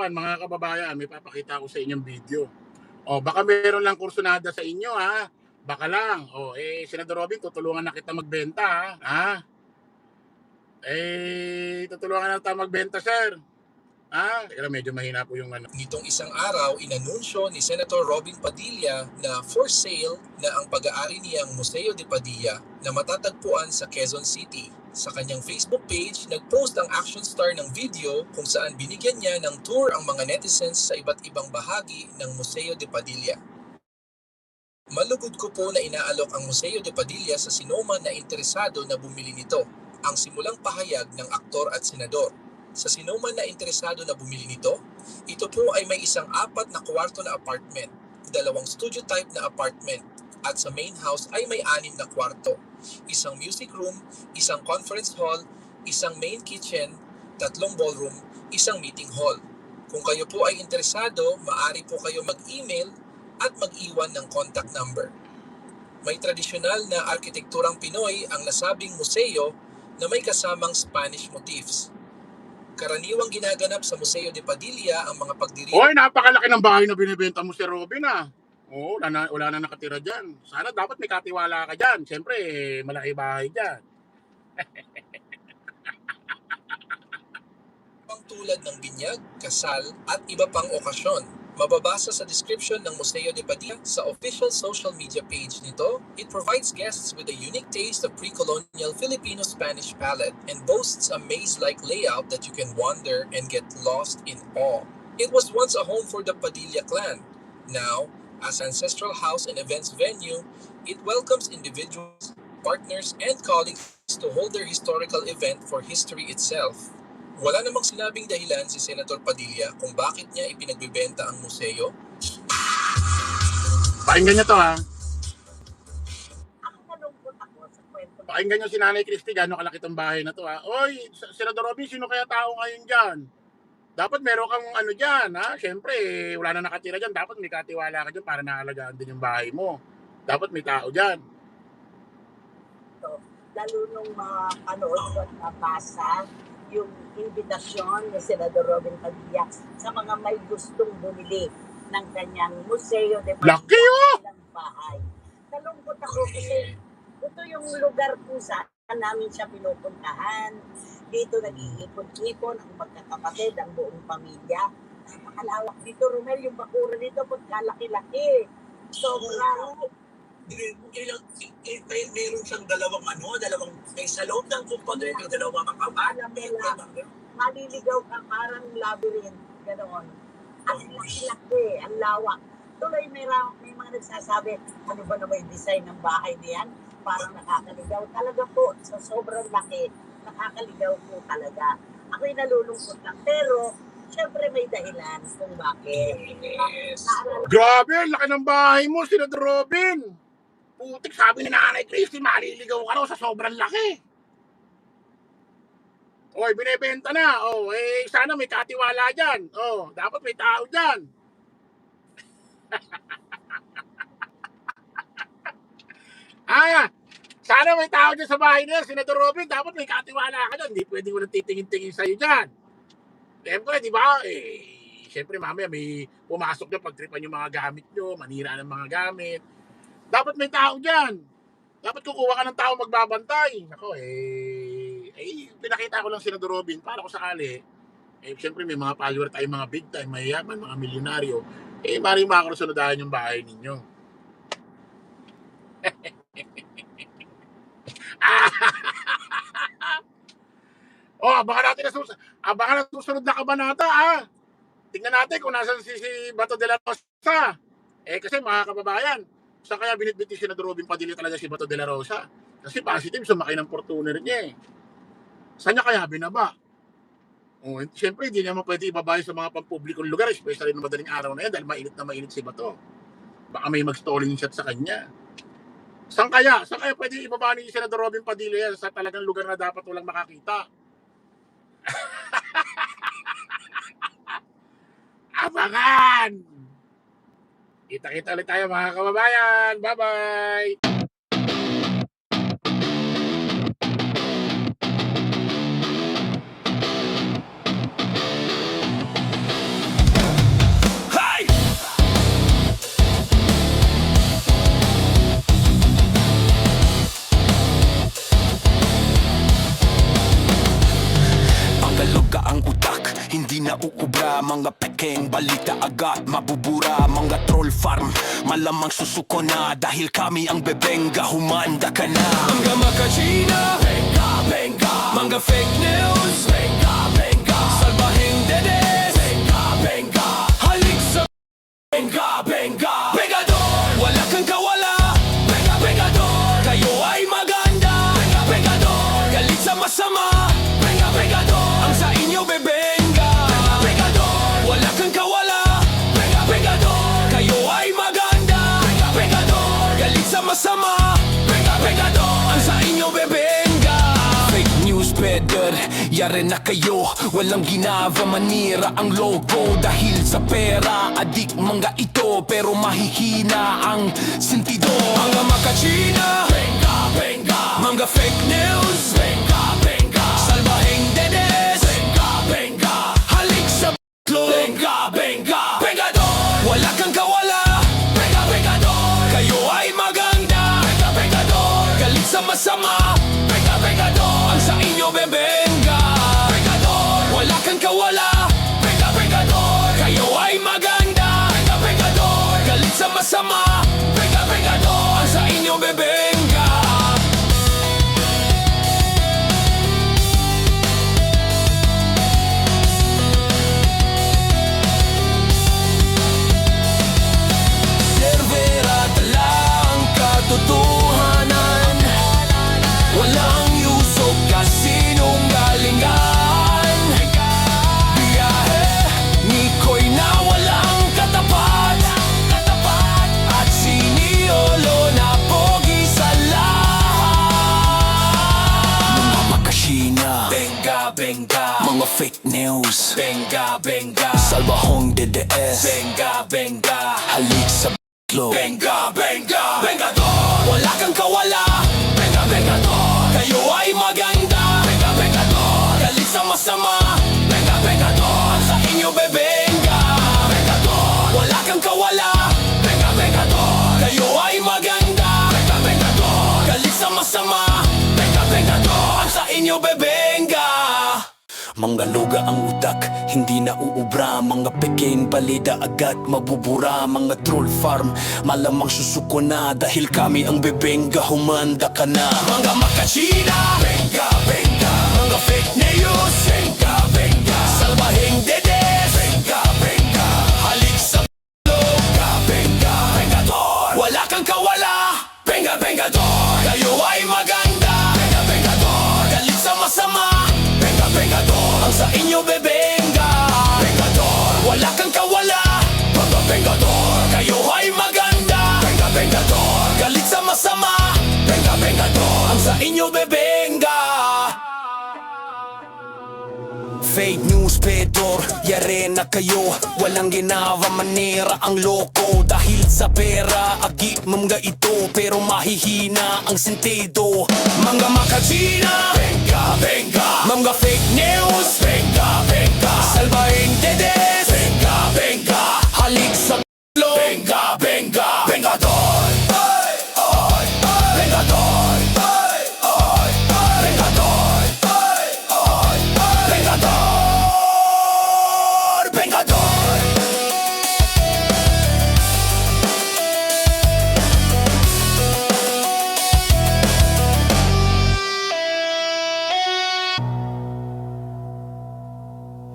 usapan mga kababayan, may papakita ko sa inyong video. O baka meron lang kursunada sa inyo ha. Baka lang. Senador Robin, tutulungan na kita magbenta ha. Tutulungan na kita magbenta, sir. Pero medyo mahina po yung ano. Nitong isang araw, inanunsyo ni Senator Robin Padilla na for sale na ang pag-aari niyang Museo de Padilla na matatagpuan sa Quezon City. Sa kanyang Facebook page, nag-post ang action star ng video kung saan binigyan niya ng tour ang mga netizens sa iba't ibang bahagi ng Museo de Padilla. Malugod ko po na inaalok ang Museo de Padilla sa sinuman na interesado na bumili nito, ang simulang pahayag ng aktor at senador. Sa sinuman na interesado na bumili nito, ito po ay may isang 4 na kwarto na apartment, 2 studio type na apartment, at sa main house ay may 6 na kwarto, isang music room, isang conference hall, isang main kitchen, 3 ballroom, isang meeting hall. Kung kayo po ay interesado, maaari po kayo mag-email at mag-iwan ng contact number. May tradisyonal na arkitekturang Pinoy ang nasabing museo na may kasamang Spanish motifs. Karaniwang ginaganap sa Museo de Padilla ang mga pagdiriwang. Napakalaki ng bahay na binibenta mo, si Robin wala na nakatira dyan. Sana dapat may katiwala ka dyan. Siyempre, malaki bahay dyan. Tulad ng binyag, kasal, at iba pang okasyon. Mababasa sa description ng Museo de Padilla sa official social media page nito. It provides guests with a unique taste of pre-colonial Filipino-Spanish palette and boasts a maze-like layout that you can wander and get lost in awe. It was once a home for the Padilla clan. Now, as ancestral house and events venue, it welcomes individuals, partners, and colleagues to hold their historical event for history itself. Wala namang sinabing dahilan si Senator Padilla kung bakit niya ipinagbebenta ang museo. Pakinggan niyo to Pakinggan niyo si Nanay Christy, gano'ng kalaki tong bahay na to Oy, Senador Robin, sino kaya tao ngayon dyan? Dapat meron kang ano dyan Siyempre, wala na nakatira dyan. Dapat may katiwala ka dyan para naalagaan din yung bahay mo. Dapat may tao dyan. Lalo nung panood at nabasa yung invitasyon ni Senador Robin Padilla sa mga may gustong bumili ng kanyang Museo de Padilla ng bahay. Nalungkot ako kasi ito yung lugar kung saan namin siya pinupuntahan. Dito nag-iipon-ipon ang magkakapatid, ang buong pamilya. Napakalawak dito, Romel, yung bakura dito, pagkalaki-laki. Sobrang meron siyang dalawang may sa loob ng kumpadre ng dalawang makabalang. Maliligaw ka parang labyrinth, ganoon. Ang laki-laki, ang lawak. Tuloy may mga nagsasabi, ano ba naman yung design ng bahay niyan? Parang nakakaligaw. Talaga po, sa sobrang laki, nakakaligaw po talaga. Ako'y nalulungkot lang. Pero, syempre may dahilan kung bakit. Grabe, laki ng bahay mo, Senador Robin. Putik, sabi ni Nanay Christy, maliligaw ka raw sa sobrang laki. Binibenta na. Sana may katiwala dyan. Dapat may tao dyan. Sana may tao dyan sa bahay niya, Senador Robin. Dapat may katiwala ka dyan. Hindi pwede walang titingin-tingin sa'yo dyan. Siyempre, di ba? Siyempre, mamaya may pumasok na pagtripan yung mga gamit nyo, manira ng mga gamit. Dapat may tao dyan. Dapat kukuha ka ng tao magbabantay. Pinakita ko lang Senador Robin para ko sakali. Siyempre may mga follower tayo, mga big time, mayayaman, mga milyonaryo. Maring makasunadahan yung bahay ninyo. Abangan natin susunod na kabanata Tingnan natin kung nasan si Bato de la Rosa. Kasi mga kababayan, saan kaya binitbit si Senador Robin Padilla talaga si Bato de la Rosa? Kasi positive, sumakay ng Fortuner niya Saan niya kaya binaba? Siyempre, hindi naman pwede ibabayo sa mga pampublikong lugar, especially ng madaling araw na yan dahil mainit na mainit si Bato. Baka may mag-stalling shot sa kanya. Saan kaya pwede ibaba ni Senador Robin Padilla yan sa talagang lugar na dapat walang makakita? Abangan! Kita-kita ulit tayo mga kababayan. Bye-bye! mga pekeng balita agad mabubura. Mga troll farm, malamang susuko na. Dahil kami ang bebenga, humanda ka na. Mga makachina, benga, benga. Mga fake news, benga, benga. Salbahing dedes, benga, benga. Halik sa benga, benga. Bengador, wala kang kawala. Benga, bengador, kayo ay maganda. Benga, bengador, galit sa masama. Benga, bengador, ang sa inyo bebenga. Benga, bengador, wala kang kawala. Benga, bengador, kayo ay maganda. Benga, bengador, galit sa masama. Benga, bengador, ang sa inyo bebenga. Fake news better, yari na kayo. Walang ginava manira ang logo. Dahil sa pera, adik mga ito. Pero mahihina ang sentido. Mga makachina, benga, benga. Mga fake news, benga, benga. Salbahing dedes, benga, benga. Halik sa b***lo, benga, benga. Bengador, wala kang kawala. Benga, bengador, kayo ay maganda. Benga, bengador, galit sa masama. Benga, bengador, ang sa inyo bebenga. Bengador, wala kang kawala. Benga, bengador, kayo ay maganda. Benga, bengador, galit sa masama. Benga, bengador, ang sa inyo bebenga. Servera tala ang katotohanan. Walang yusok kasinungalingan. Biyahe ni Koy na walang katapat. At siniolo na pogi sa lahat. Mga makasina, benga, benga. Mga fake news, benga, benga. Salbahong DDS, benga, benga. Halik sa b***lo, benga, benga. Bengador, wala kang kawala. Benga, bengador, kayo ay maganda. Benga, bengador, galit sa masama. Benga, bengador, sa inyo bebenga. Bengador, wala kang kawala. Benga, bengador, kayo ay maganda. Benga, bengador, galit sa masama. Benga, bengador, sa inyo bebenga. Mga luga ang utak, hindi na uubra. Mga pekein balida agad mabubura. Mga troll farm, malamang susuko na. Dahil kami ang bebenga, humanda ka na. Mga makachina, benga, benga. Mga fake news, benga, benga. Salbahing dedes, benga, benga. Halik sa benga, benga. Bengador, wala kang kawala. Benga, bengador, kayo ay maganda. Benga, bengador, galit sa masama. Benga, bengador, ang sa inyo bebenga. Bengador, wala kang kawala. Benga, bengador, kayo ay maganda. Benga, bengador, galit sa masama. Benga, bengador, ang sa inyo bebenga. Fake news, pedor, yare na kayo. Walang ginawa manera ang loko. Dahil sa pera, agi mga ito. Pero mahihina ang sentido. Mga makachina, benga, benga. Mga fake news, benga, benga. Salbahing dedes, benga, benga. Halik sa b***lo, benga, benga. Bengador, ay, ay, ay. Bengador, ay, ay, ay. Bengador, ay, ay, ay. Bengador, bengador.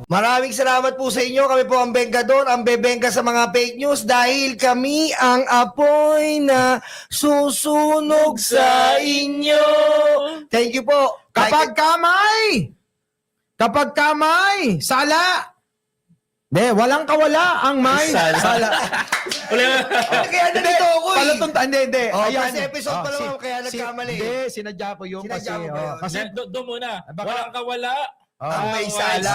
Maraming salamat po sa inyo. Kami po ang Bengador, ang bebengga sa mga fake news dahil kami ang apoy na susunog sa inyo. Thank you po. Kapag kamay, sala. Walang kawala ang may sala. Kaya nandito ako eh. Hindi. Oh, Ayan. kasi episode pa lang ako kaya nagkamali. Hindi, sinadya ko yung Sinadya kasi. mo ba yun? Kasi, Doon muna. Baka- Walang kawala. Ang may sala.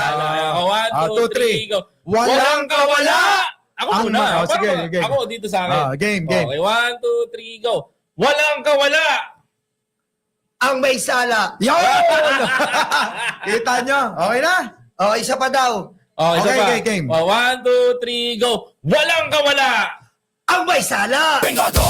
One, two, three, go. Walang kawala. Ako Ang muna. may- sige, Parang game. Ako dito sa akin. Game. Okay, 1, 2, 3, go. Walang kawala. Ang may sala. Yun! Kita nyo? Okay na? Oh, isa pa daw. Oh, isa Okay, pa. game. 1, 2, 3, go. Walang kawala. Ang may sala. Bengador,